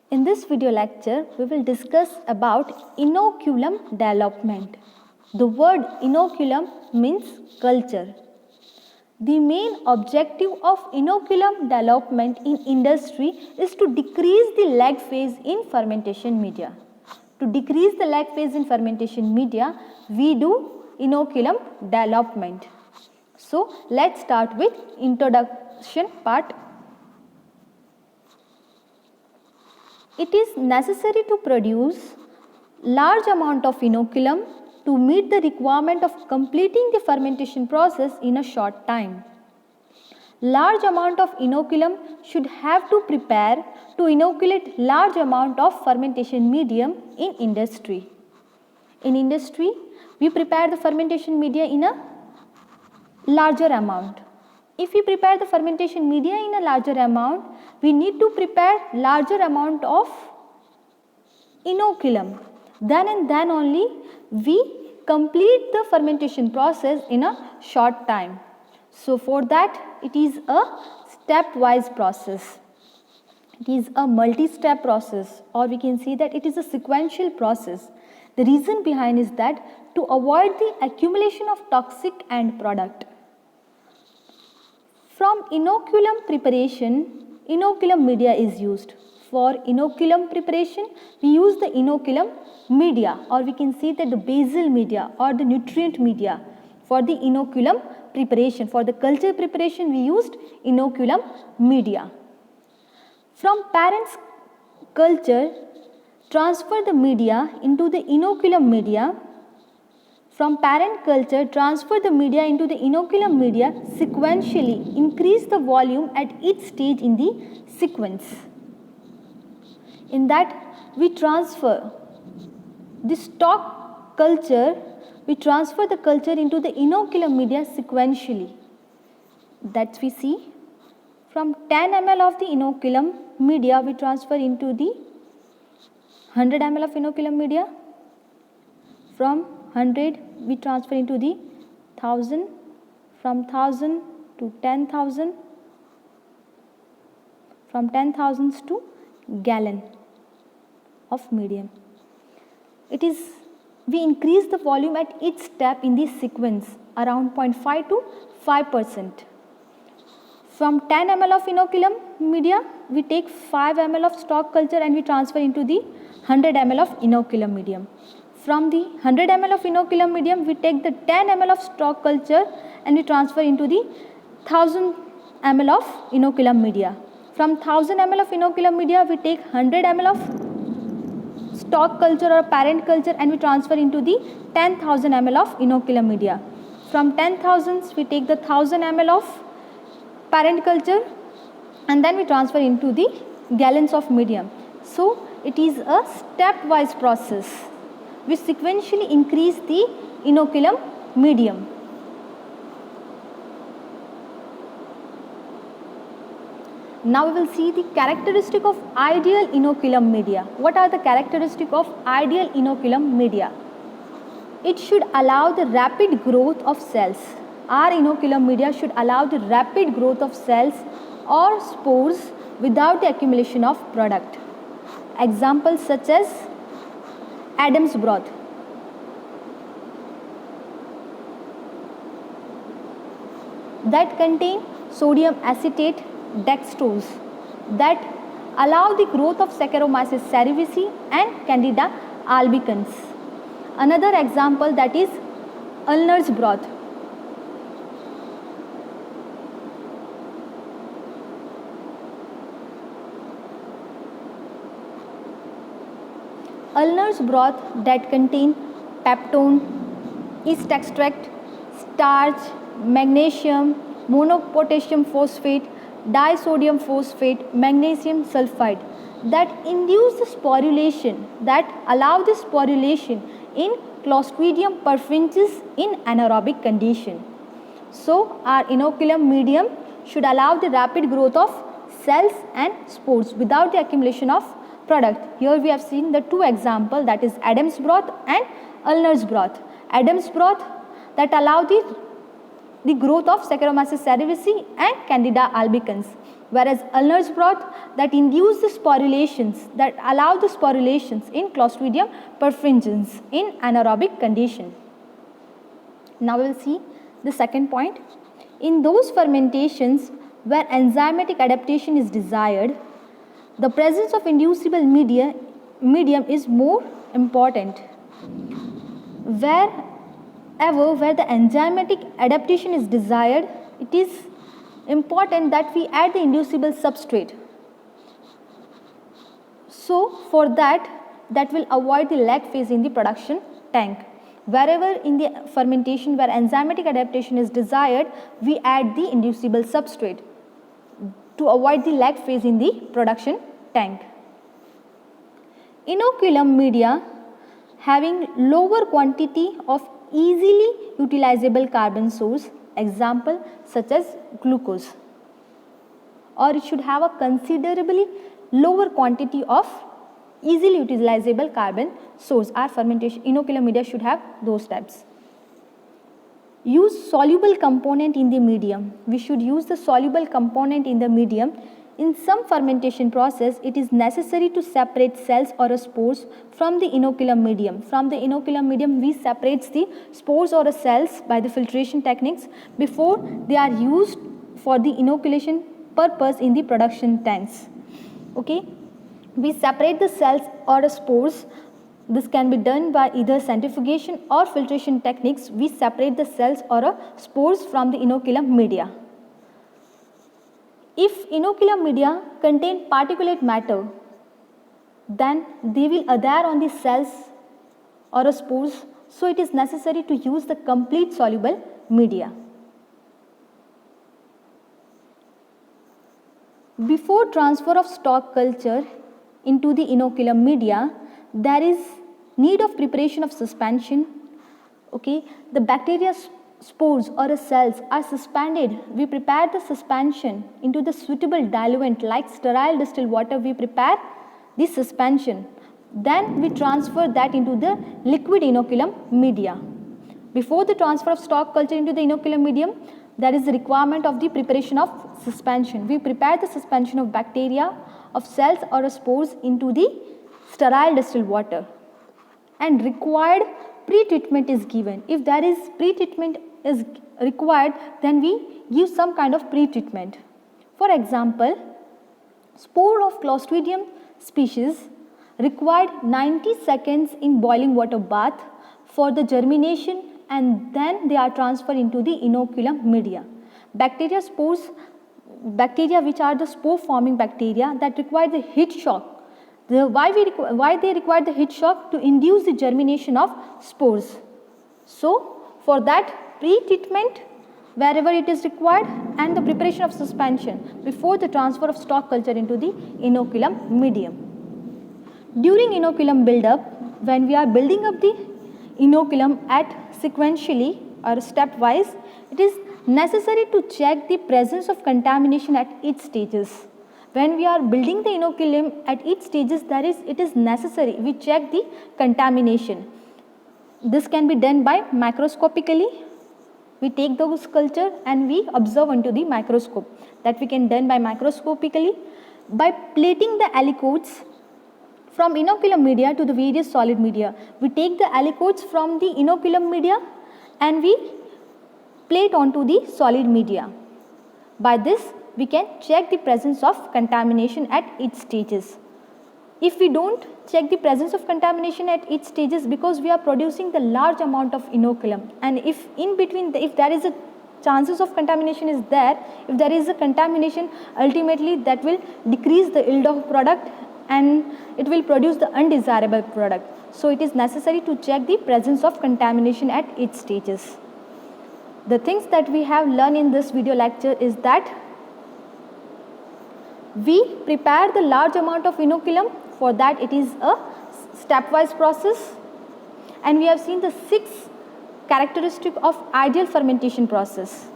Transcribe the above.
In this video lecture, we will discuss about inoculum development. The word inoculum means culture. The main objective of inoculum development in industry is to decrease the lag phase in fermentation media. To decrease the lag phase in fermentation media, we do inoculum development. So, let's start with introduction part. It is necessary to produce large amount of inoculum to meet the requirement of completing the fermentation process in a short time. Large amount of inoculum should have to prepare to inoculate large amount of fermentation medium in industry. In industry, we prepare the fermentation media in a larger amount. If we prepare the fermentation media in a larger amount, we need to prepare larger amount of inoculum. Then and then only we complete the fermentation process in a short time. So for that, it is a stepwise process. It is a multi-step process, or we can say that it is a sequential process. The reason behind is that to avoid the accumulation of toxic end product. From inoculum preparation, inoculum media is used. For inoculum preparation, we use the inoculum media, or we can say that the basal media or the nutrient media. For the inoculum preparation, for the culture preparation, we used inoculum media. From parent's culture, transfer the media into the inoculum media. From parent culture, transfer the media into the inoculum media sequentially, increase the volume at each stage in the sequence. In that, we transfer the stock culture, we transfer the culture into the inoculum media sequentially. That we see. From 10 ml of the inoculum media, we transfer into the 100 ml of inoculum media. From 100, we transfer into the 1000, from 1000 to 10,000, from 10,000 to gallon of medium. It is, we increase the volume at each step in this sequence around 0.5 to 5%. From 10 ml of inoculum media, we take 5 ml of stock culture and we transfer into the 100 ml of inoculum medium. From the 100 ml of inoculum medium, we take the 10 ml of stock culture and we transfer into the 1000 ml of inoculum media. From 1000 ml of inoculum media, we take 100 ml of stock culture or parent culture and we transfer into the 10,000 ml of inoculum media. From 10,000, we take the 1000 ml of parent culture and then we transfer into the gallons of medium. So, it is a stepwise process. We sequentially increase the inoculum medium. Now we will see the characteristic of ideal inoculum media. What are the characteristics of ideal inoculum media? It should allow the rapid growth of cells. Our inoculum media should allow the rapid growth of cells or spores without the accumulation of product. Examples such as Adam's broth. That contain sodium acetate dextrose that allow the growth of Saccharomyces cerevisiae and Candida albicans. Another example, that is ulnar's broth. Ulnar's broth that contain peptone, yeast extract, starch, magnesium, monopotassium phosphate, disodium phosphate, magnesium sulfide that induce the sporulation, that allow the sporulation in Clostridium perfringens in anaerobic condition. So, our inoculum medium should allow the rapid growth of cells and spores without the accumulation of product. Here we have seen the two examples, that is Adam's broth and Ulnar's broth. Adam's broth that allow the growth of Saccharomyces cerevisiae and Candida albicans. whereas Ulner's broth that induce the sporulations, that allow the sporulations in Clostridium perfringens in anaerobic condition. Now we will see the second point. In those fermentations where enzymatic adaptation is desired, the presence of inducible medium is more important. Where the enzymatic adaptation is desired, it is important that we add the inducible substrate. So for that will avoid the lag phase in the production tank. Wherever in the fermentation where enzymatic adaptation is desired, we add the inducible substrate to avoid the lag phase in the production tank. Inoculum media having lower quantity of easily utilizable carbon source, example such as glucose, or it should have a considerably lower quantity of easily utilizable carbon source. Our fermentation inoculum media should have those types. Use soluble component in the medium. We should use the soluble component in the medium. In some fermentation process, it is necessary to separate cells or spores from the inoculum medium. From the inoculum medium, we separate the spores or cells by the filtration techniques before they are used for the inoculation purpose in the production tanks. Okay, we separate the cells or spores. This can be done by either centrifugation or filtration techniques. We separate the cells or spores from the inoculum media. If inoculum media contain particulate matter, then they will adhere on the cells or spores, so it is necessary to use the complete soluble media. Before transfer of stock culture into the inoculum media, there is need of preparation of suspension. Okay, the bacteria spores or cells are suspended. We prepare the suspension into the suitable diluent like sterile distilled water. We prepare the suspension. Then we transfer that into the liquid inoculum media. Before the transfer of stock culture into the inoculum medium, there is the requirement of the preparation of suspension. We prepare the suspension of bacteria, of cells or spores into the sterile distilled water, and required pre-treatment is given. If there is pre-treatment is required, then we give some kind of pre-treatment. For example, spore of Clostridium species required 90 seconds in boiling water bath for the germination, and then they are transferred into the inoculum media. Bacteria which are the spore forming bacteria that require the heat shock. Why they require the heat shock? To induce the germination of spores. So for that, pre-treatment wherever it is required and the preparation of suspension before the transfer of stock culture into the inoculum medium. During inoculum build-up, when we are building up the inoculum at sequentially or stepwise, it is necessary to check the presence of contamination at each stages. When we are building the inoculum at each stages, it is necessary we check the contamination. This can be done by macroscopically. We take those culture and we observe into the microscope. That we can done by macroscopically. By plating the aliquots from inoculum media to the various solid media. We take the aliquots from the inoculum media and we plate onto the solid media. By this, we can check the presence of contamination at each stages. If we don't check the presence of contamination at each stages, because we are producing the large amount of inoculum, and if in between if there is a chances of contamination is there, if there is a contamination, ultimately that will decrease the yield of product and it will produce the undesirable product. So it is necessary to check the presence of contamination at each stages. The things that we have learned in this video lecture is that we prepare the large amount of inoculum. For that, it is a stepwise process, and we have seen the 6 characteristics of ideal fermentation process.